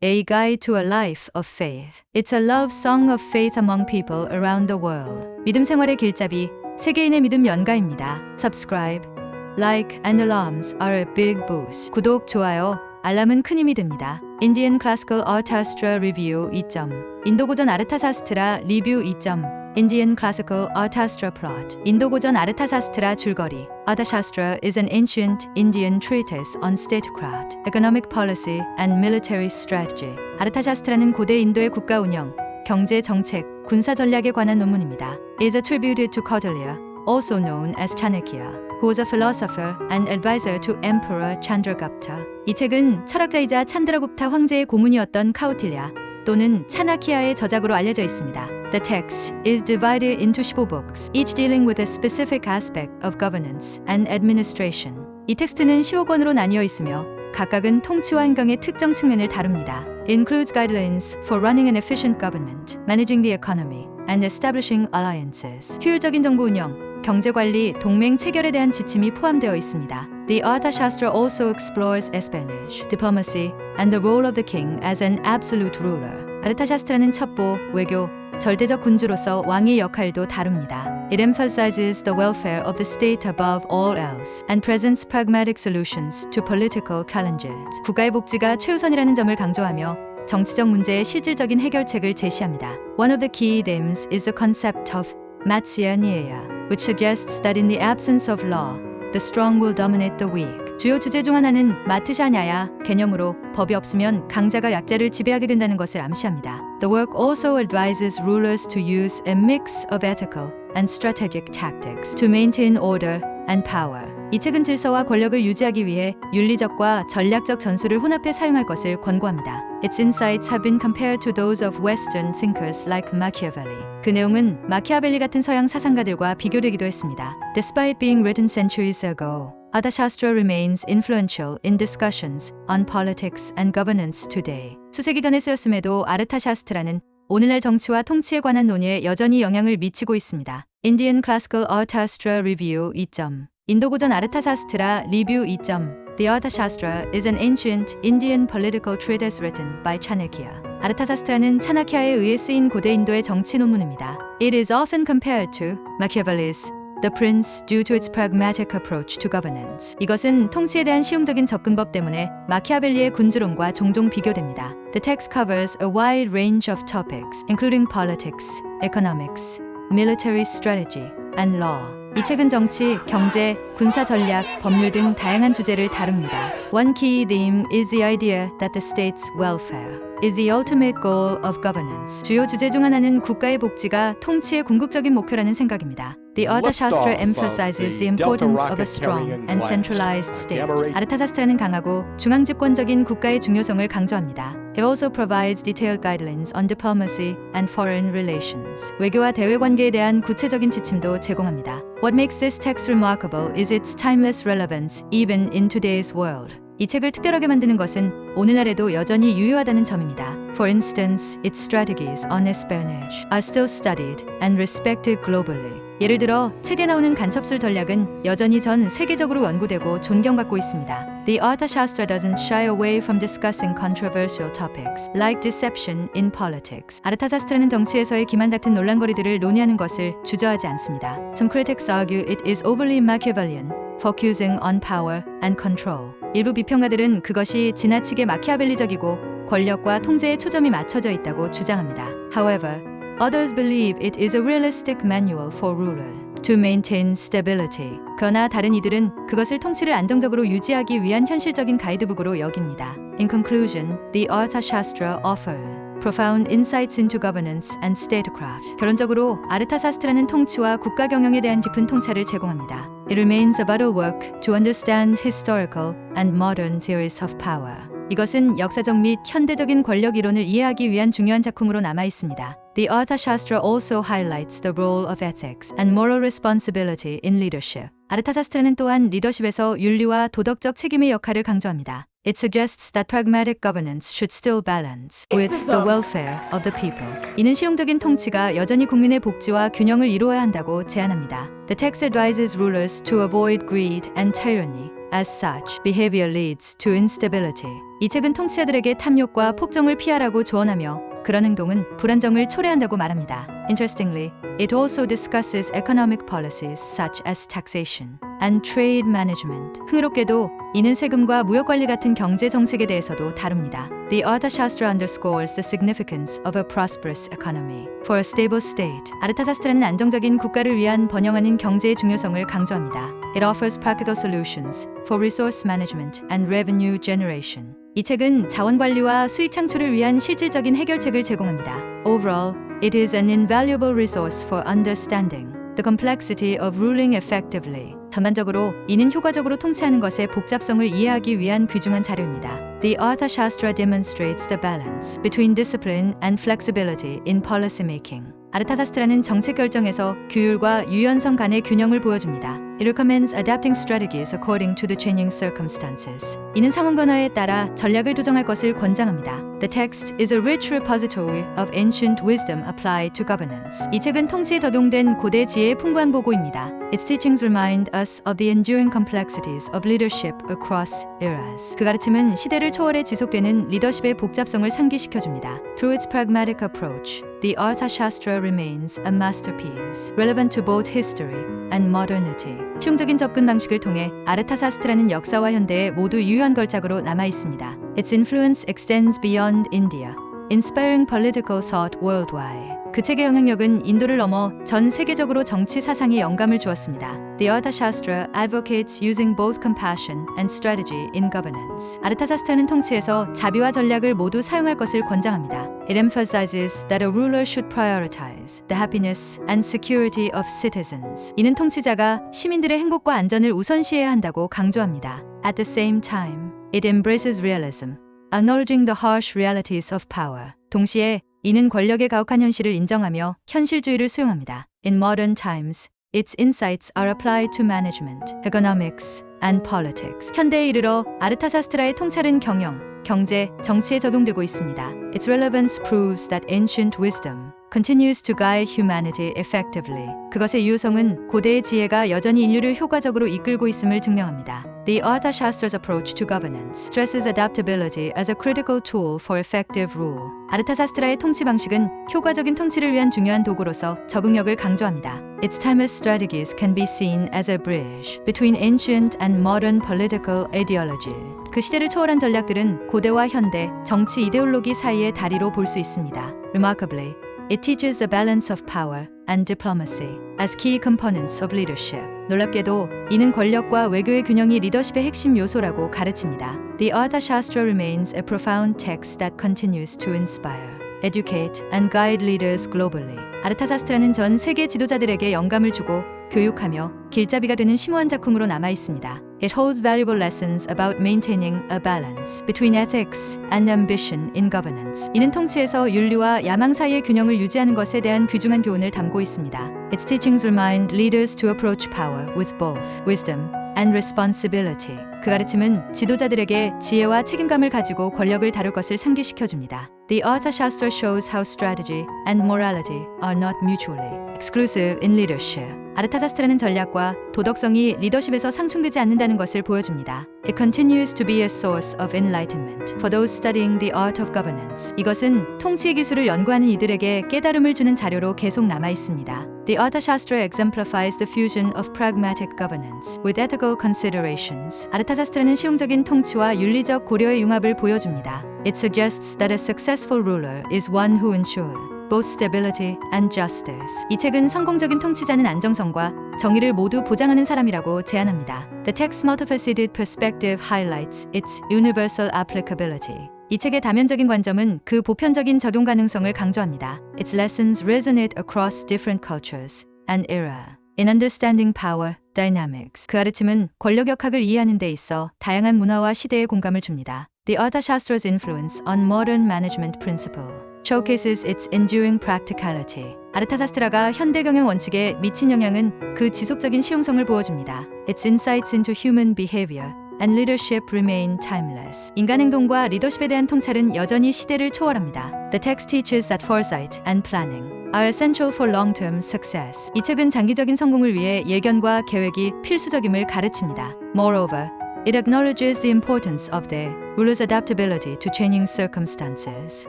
A Guide to a Life of Faith. It's a love song of faith among people around the world. 믿음 생활의 길잡이, 세계인의 믿음 연가입니다. Subscribe, like, and alarms are a big boost. 구독, 좋아요, 알람은 큰 힘이 됩니다. Indian Classical Arthashastra Review 2점. 인도 고전 아르타사스트라 리뷰 2점. Indian Classical Arthashastra Plot. 인도 고전 아르타사스트라 줄거리. Arthashastra is an ancient Indian treatise on statecraft, economic policy, and military strategy. 아르타샤스트라는 고대 인도의 국가 운영, 경제 정책, 군사 전략에 관한 논문입니다. It is attributed to Kautilya, also known as Chanakya, who was a philosopher and advisor to Emperor Chandragupta. 이 책은 철학자이자 찬드라굽타 황제의 고문이었던 카우틸랴 또는 차나키아의 저작으로 알려져 있습니다. The text is divided into 15books, each dealing with a specific aspect of governance and administration. 이 텍스트는 15권으로 나뉘어 있으며 각각은 통치와 행정의 특정 측면을 다룹니다. It includes guidelines for running an efficient government, managing the economy, and establishing alliances. 효율적인 정부 운영, 경제 관리, 동맹 체결에 대한 지침이 포함되어 있습니다. The Arthashastra also explores espionage, diplomacy, and the role of the king as an absolute ruler. 아르타샤스트라는 첩보, 외교, 절대적 군주로서 왕의 역할도 다룹니다. It emphasizes the welfare of the state above all else and presents pragmatic solutions to political challenges. 국가의 복지가 최우선이라는 점을 강조하며 정치적 문제의 실질적인 해결책을 제시합니다. One of the key themes is the concept of Matsya Nyaya, which suggests that in the absence of law, the strong will dominate the weak. 주요 주제 중 하나는 마트샤냐야 개념으로 법이 없으면 강자가 약자를 지배하게 된다는 것을 암시합니다. The work also advises rulers to use a mix of ethical and strategic tactics to maintain order and power. 이 책은 질서와 권력을 유지하기 위해 윤리적과 전략적 전술을 혼합해 사용할 것을 권고합니다. Its insights have been compared to those of Western thinkers like Machiavelli. 그 내용은 마키아벨리 같은 서양 사상가들과 비교되기도 했습니다. Despite being written centuries ago, Arthashastra remains influential in discussions on politics and governance today. 수세기 전에 쓰였음에도 아르타샤스트라는 오늘날 정치와 통치에 관한 논의에 여전히 영향을 미치고 있습니다. Indian Classical Arthashastra Review 2점. 인도 고전 아르타사스트라 리뷰 2점. The Arthashastra is an ancient Indian political treatise written by Chanakya. 아르타사스트라는 차나키아에 의해 쓰인 고대 인도의 정치 논문입니다. It is often compared to Machiavelli's The Prince due to its pragmatic approach to governance. 이것은 통치에 대한 실용적인 접근법 때문에 마키아벨리의 군주론과 종종 비교됩니다. The text covers a wide range of topics, including politics, economics, military strategy, and law. 이 책은 정치, 경제, 군사 전략, 법률 등 다양한 주제를 다룹니다. One key theme is the idea that the state's welfare is the ultimate goal of governance. 주요 주제 중 하나는 국가의 복지가 통치의 궁극적인 목표라는 생각입니다. The Arthashastra emphasizes the importance of a strong and centralized state. 아르타샤스트라는 강하고 중앙집권적인 국가의 중요성을 강조합니다. It also provides detailed guidelines on diplomacy and foreign relations. 외교와 대외 관계에 대한 구체적인 지침도 제공합니다. What makes this text remarkable is its timeless relevance even in today's world. 이 책을 특별하게 만드는 것은 오늘날에도 여전히 유효하다는 점입니다. For instance, its strategies on espionage are still studied and respected globally. 예를 들어 책에 나오는 간첩술 전략은 여전히 전 세계적으로 연구되고 존경받고 있습니다. The Arthashastra doesn't shy away from discussing controversial topics like deception in politics. 아르타샤스트라는 정치에서의 기만 같은 논란거리들을 논의하는 것을 주저하지 않습니다. Some critics argue it is overly Machiavellian, focusing on power and control. 일부 비평가들은 그것이 지나치게 마키아벨리적이고 권력과 통제에 초점이 맞춰져 있다고 주장합니다. However, others believe it is a realistic manual for rulers to maintain stability. 그러나 다른 이들은 그것을 통치를 안정적으로 유지하기 위한 현실적인 가이드북으로 여깁니다. In conclusion, the Arthashastra offers profound insights into governance and statecraft. 결론적으로 아르타사스트라는 통치와 국가 경영에 대한 깊은 통찰을 제공합니다. It remains a vital work to understand historical and modern theories of power. 이것은 역사적 및 현대적인 권력 이론을 이해하기 위한 중요한 작품으로 남아 있습니다. The Arthashastra also highlights the role of ethics and moral responsibility in leadership. 아르타사스트라는 또한 리더십에서 윤리와 도덕적 책임의 역할을 강조합니다. It suggests that pragmatic governance should still balance with the welfare of the people. 이는 실용적인 통치가 여전히 국민의 복지와 균형을 이루어야 한다고 제안합니다. The text advises rulers to avoid greed and tyranny As such, behavior leads to instability. 이 책은 통치자들에게 탐욕과 폭정을 피하라고 조언하며 그런 행동은 불안정을 초래한다고 말합니다. Interestingly, it also discusses economic policies such as taxation and trade management. 흥미롭게도 이는 세금과 무역 관리 같은 경제 정책에 대해서도 다룹니다. The Arthashastra underscores the significance of a prosperous economy for a stable state. 아르타샤스트라는 안정적인 국가를 위한 번영하는 경제의 중요성을 강조합니다. It offers practical solutions for resource management and revenue generation. 이 책은 자원 관리와 수익 창출을 위한 실질적인 해결책을 제공합니다. Overall, it is an invaluable resource for understanding the complexity of ruling effectively. 전반적으로 이는 효과적으로 통치하는 것의 복잡성을 이해하기 위한 귀중한 자료입니다. The Arthashastra demonstrates the balance between discipline and flexibility in policy making. 아르타샤스트라는 정책 결정에서 규율과 유연성 간의 균형을 보여줍니다. It recommends adapting strategies according to the changing circumstances. 이는 상황 변화에 따라 전략을 조정할 것을 권장합니다. The text is a rich repository of ancient wisdom applied to governance. 이 책은 통치에 적용된 고대 지혜의 풍부한 보고입니다. Its teachings remind us of the enduring complexities of leadership across eras. 그 가르침은 시대를 초월해 지속되는 리더십의 복잡성을 상기시켜줍니다. Through its pragmatic approach, the Arthashastra remains a masterpiece, relevant to both history and modernity. 실용적인 접근 방식을 통해 아르타샤스트라는 역사와 현대에 모두 유효한 걸작으로 남아 있습니다. Its influence extends beyond India, inspiring political thought worldwide. 그 책의 영향력은 인도를 넘어 전 세계적으로 정치 사상에 영감을 주었습니다. The Arthashastra advocates using both compassion and strategy in governance. 아르타샤스트라는 통치에서 자비와 전략을 모두 사용할 것을 권장합니다. It emphasizes that a ruler should prioritize the happiness and security of citizens. 이는 통치자가 시민들의 행복과 안전을 우선시해야 한다고 강조합니다. At the same time, it embraces realism, acknowledging the harsh realities of power. 동시에 이는 권력의 가혹한 현실을 인정하며 현실주의를 수용합니다. In modern times, its insights are applied to management, economics, and politics. 현대에 이르러 아르타샤스트라의 통찰은 경영, 경제, 정치에 적용되고 있습니다. Its relevance proves that ancient wisdom continues to guide humanity effectively. 그것의 유효성은 고대의 지혜가 여전히 인류를 효과적으로 이끌고 있음을 증명합니다. The Arthashastra's approach to governance stresses adaptability as a critical tool for effective rule. 아르타샤스트라의 통치 방식은 효과적인 통치를 위한 중요한 도구로서 적응력을 강조합니다. Its timeless strategies can be seen as a bridge between ancient and modern political ideology. 그 시대를 초월한 전략들은 고대와 현대 정치 이데올로기 사이의 다리로 볼 수 있습니다. Remarkably, it teaches the balance of power and diplomacy as key components of leadership. 놀랍게도 이는 권력과 외교의 균형이 리더십의 핵심 요소라고 가르칩니다. The Arthashastra remains a profound text that continues to inspire, educate, and guide leaders globally. 아르타샤스트라는 전 세계 지도자들에게 영감을 주고 교육하며 길잡이가 되는 심오한 작품으로 남아 있습니다. It holds valuable lessons about maintaining a balance between ethics and ambition in governance. 이는 통치에서 윤리와 야망 사이의 균형을 유지하는 것에 대한 귀중한 교훈을 담고 있습니다. Its teachings remind leaders to approach power with both wisdom and responsibility. 그 가르침은 지도자들에게 지혜와 책임감을 가지고 권력을 다룰 것을 상기시켜줍니다. The Arthashastra shows how strategy and morality are not mutually exclusive in leadership. 아르타샤스트라는 전략과 도덕성이 리더십에서 상충되지 않는다는 것을 보여줍니다. It continues to be a source of enlightenment for those studying the art of governance. 이것은 통치 기술을 연구하는 이들에게 깨달음을 주는 자료로 계속 남아 있습니다. The Arthashastra exemplifies the fusion of pragmatic governance with ethical considerations. 아르타샤스트라는 실용적인 통치와 윤리적 고려의 융합을 보여줍니다. It suggests that a successful ruler is one who ensures both stability and justice. 이 책은 성공적인 통치자는 안정성과 정의를 모두 보장하는 사람이라고 제안합니다. The text's multifaceted perspective highlights its universal applicability. 이 책의 다면적인 관점은 그 보편적인 적용 가능성을 강조합니다. Its lessons resonate across different cultures and era. In understanding power dynamics. 그 가르침은 권력 역학을 이해하는 데 있어 다양한 문화와 시대에 공감을 줍니다. The Arthashastra's influence on modern management principle showcases its enduring practicality. 아르타샤스트라가 현대 경영 원칙에 미친 영향은 그 지속적인 실용성을 보여줍니다. Its insights into human behavior and leadership remain timeless. 인간 행동과 리더십에 대한 통찰은 여전히 시대를 초월합니다. The text teaches that foresight and planning are essential for long-term success. 이 책은 장기적인 성공을 위해 예견과 계획이 필수적임을 가르칩니다. Moreover, It acknowledges the importance of the ruler's adaptability to changing circumstances.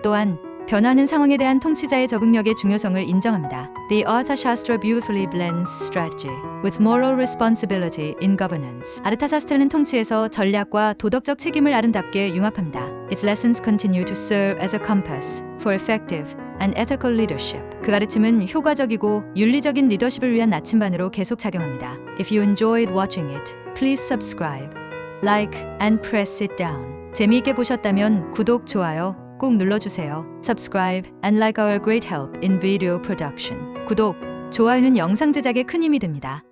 또한 변화하는 상황에 대한 통치자의 적응력의 중요성을 인정합니다. The Arthashastra beautifully blends strategy with moral responsibility in governance. 아르타샤스트라는 통치에서 전략과 도덕적 책임을 아름답게 융합합니다. Its lessons continue to serve as a compass for effective and ethical leadership. 그 가르침은 효과적이고 윤리적인 리더십을 위한 나침반으로 계속 작용합니다. If you enjoyed watching it, please subscribe, like, and press it down. 재미있게 보셨다면 구독, 좋아요 꼭 눌러주세요. Subscribe and like our great help in video production. 구독, 좋아요는 영상 제작에 큰 힘이 됩니다.